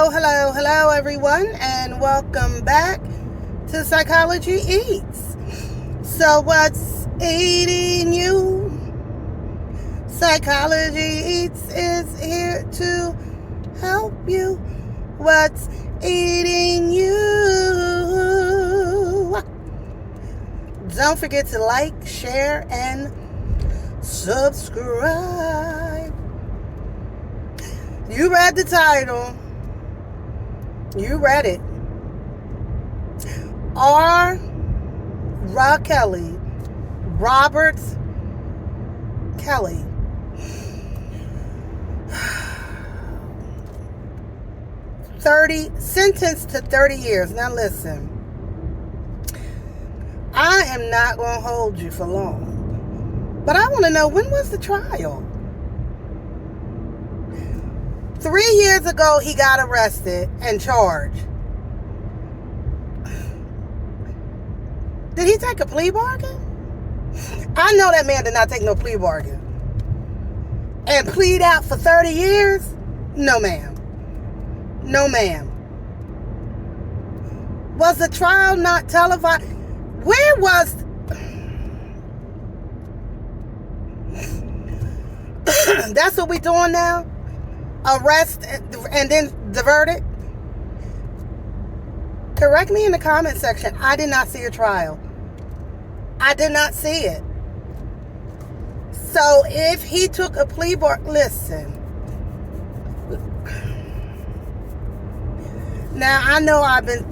Hello, everyone, and welcome back to Psychology Eats. So, what's eating you? Psychology Eats is here to help you. What's eating you? Don't forget to like, share, and subscribe. You read the title. You read it. Robert Kelly. Sentenced to 30 years. Now listen. I am not going to hold you for long. But I want to know, when was the trial? 3 years ago, he got arrested and charged. Did he take a plea bargain? I know that man did not take no plea bargain. And plead out for 30 years? No, ma'am. No, ma'am. Was the trial not televised? Where was... That's what we doing now? Arrest and then the verdict? Correct me in the comment section. I did not see a trial. I did not see it. So if he took a plea bargain, listen. Now I know I've been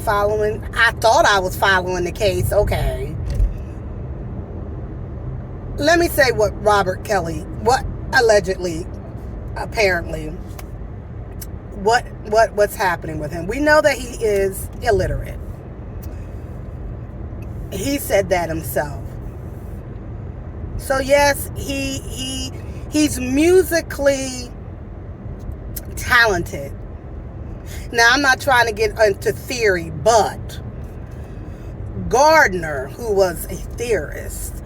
following. I thought I was following the case. Okay. Let me say what Robert Kelly, what allegedly, apparently, what's happening with him. We know that he is illiterate. He said that himself. So yes, he's musically talented. Now I'm not trying to get into theory, but Gardner, who was a theorist,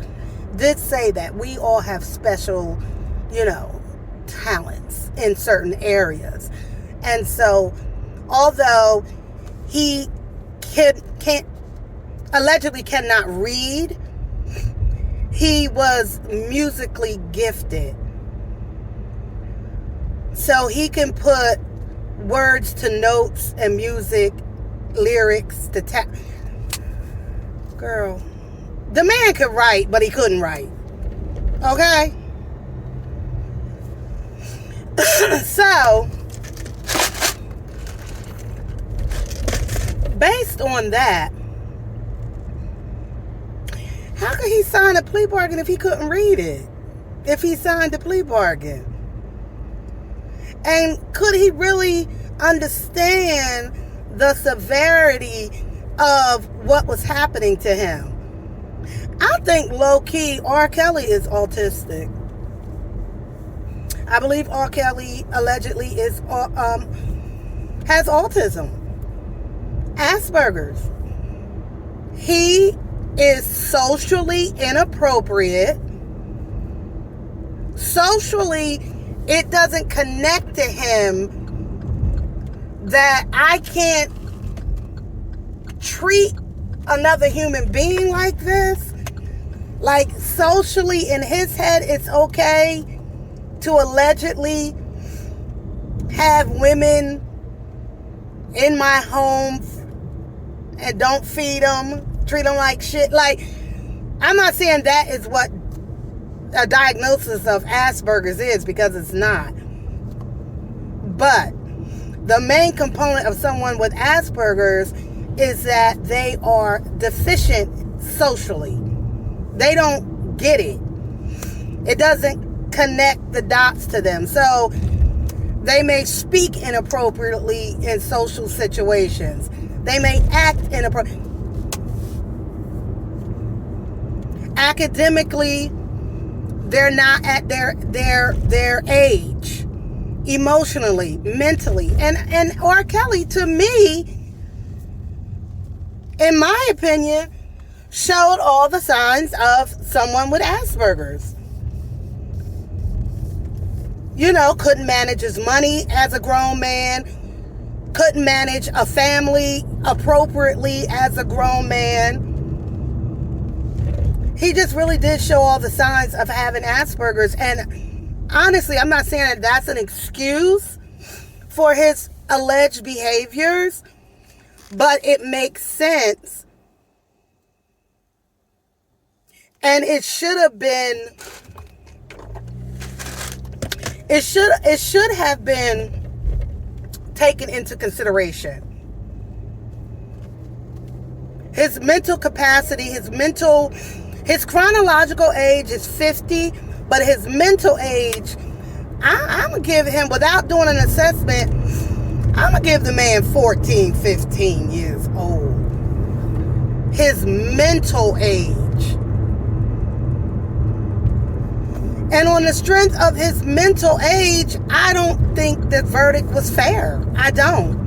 did say that we all have special, talents in certain areas. And so, although he allegedly cannot read, he was musically gifted. So he can put words to notes and music, lyrics to Girl, the man could write, but he couldn't write. Okay? So, based on that, how could he sign a plea bargain if he couldn't read it? If he signed a plea bargain? And could he really understand the severity of what was happening to him? I think low-key R. Kelly is autistic. I believe R. Kelly allegedly has autism. Asperger's. He is socially inappropriate. Socially, it doesn't connect to him that I can't treat another human being like this. Like, socially, in his head, it's okay to allegedly have women in my home and don't feed them, treat them like shit. Like, I'm not saying that is what a diagnosis of Asperger's is, because it's not. But the main component of someone with Asperger's is that they are deficient socially. They don't get it. It doesn't connect the dots to them. So they may speak inappropriately in social situations. They may act inappropriately. Academically, they're not at their age. Emotionally, mentally. And R. Kelly, to me, in my opinion, showed all the signs of someone with Asperger's. couldn't manage his money as a grown man, couldn't manage a family appropriately as a grown man. He just really did show all the signs of having Asperger's. And honestly, I'm not saying that that's an excuse for his alleged behaviors, but it makes sense. And it should have been, it should have been taken into consideration. His mental capacity, his chronological age is 50, but his mental age, I'm going to give him, without doing an assessment, I'm going to give the man 14, 15 years old. His mental age. And on the strength of his mental age, I don't think the verdict was fair. I don't.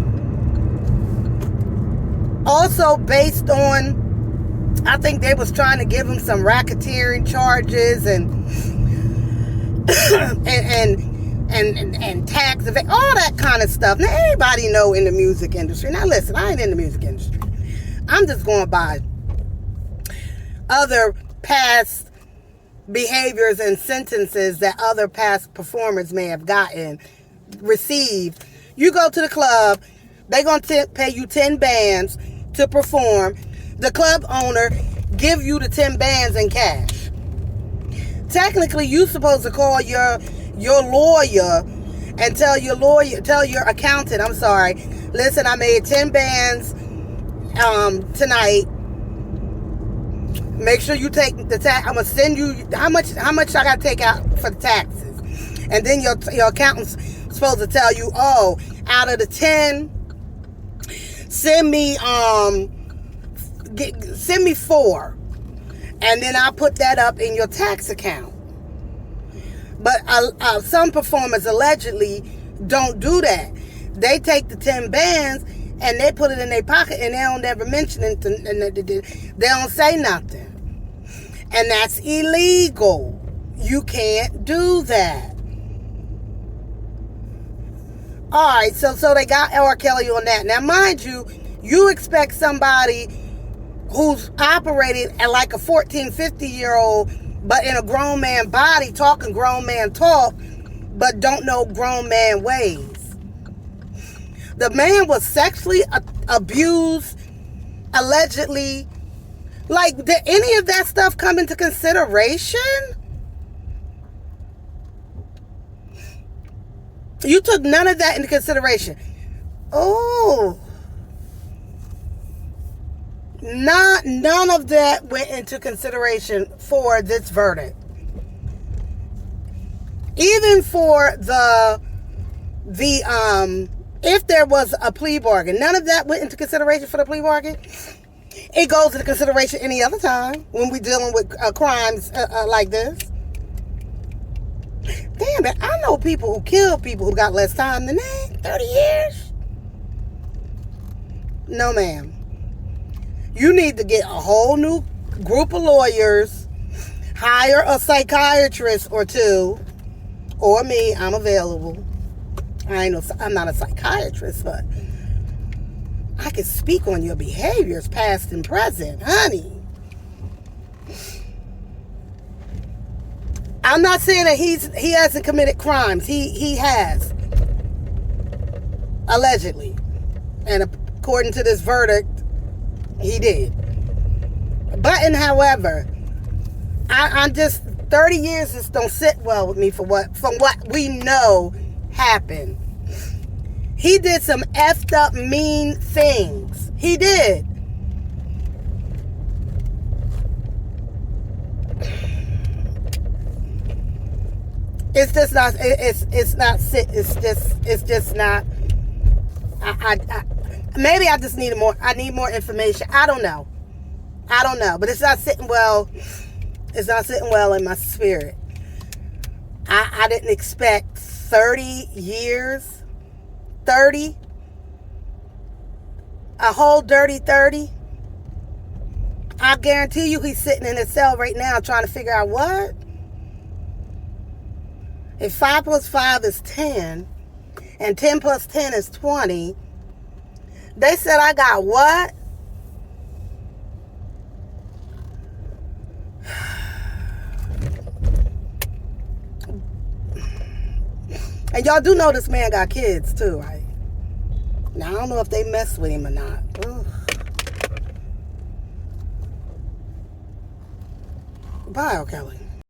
Also, based on, I think they was trying to give him some racketeering charges and tax evasion, all that kind of stuff. Now, everybody know in the music industry. Now, listen, I ain't in the music industry. I'm just going by other past behaviors and sentences that other past performers may have received. You go to the club, they're going to pay you 10 bands to perform. The club owner give you the 10 bands in cash. Technically, you supposed to call your lawyer and tell your accountant, I'm sorry, listen, I made 10 bands tonight. Make sure you take the tax. I'm gonna send you how much I gotta take out for the taxes, and then your accountant's supposed to tell you, oh, out of the 10, send me 4, and then I'll put that up in your tax account. But some performers allegedly don't do that. They take the 10 bands and they put it in their pocket and they don't ever mention it. They don't say nothing. And that's illegal. You can't do that. Alright, so they got R. Kelly on that. Now, mind you, you expect somebody who's operating at like a 14, 50-year-old, but in a grown man body, talking grown man talk, but don't know grown man ways. The man was sexually abused, allegedly. Like, did any of that stuff come into consideration? You took none of that into consideration. Oh. None of that went into consideration for this verdict. Even for the if there was a plea bargain, none of that went into consideration for the plea bargain. It goes into consideration any other time when we're dealing with crimes like this. Damn it, I know people who kill people who got less time than that. 30 years? No, ma'am. You need to get a whole new group of lawyers, hire a psychiatrist or two, or me, I'm available. I'm not a psychiatrist, but I can speak on your behaviors, past and present, honey. I'm not saying that he hasn't committed crimes. He has, allegedly, and according to this verdict, he did. But however, I'm just 30 years just don't sit well with me from what we know happened. He did some effed up mean things. He did. It's just not. It's not. Maybe I just need more. I need more information. I don't know. But it's not sitting well. It's not sitting well in my spirit. I didn't expect 30 years. 30. A whole dirty 30. I guarantee you he's sitting in his cell right now trying to figure out what. If 5 plus 5 is 10, and 10 plus 10 is 20, they said I got what? And y'all do know this man got kids too, right? Now, I don't know if they mess with him or not. Ugh. Bye, Kelly.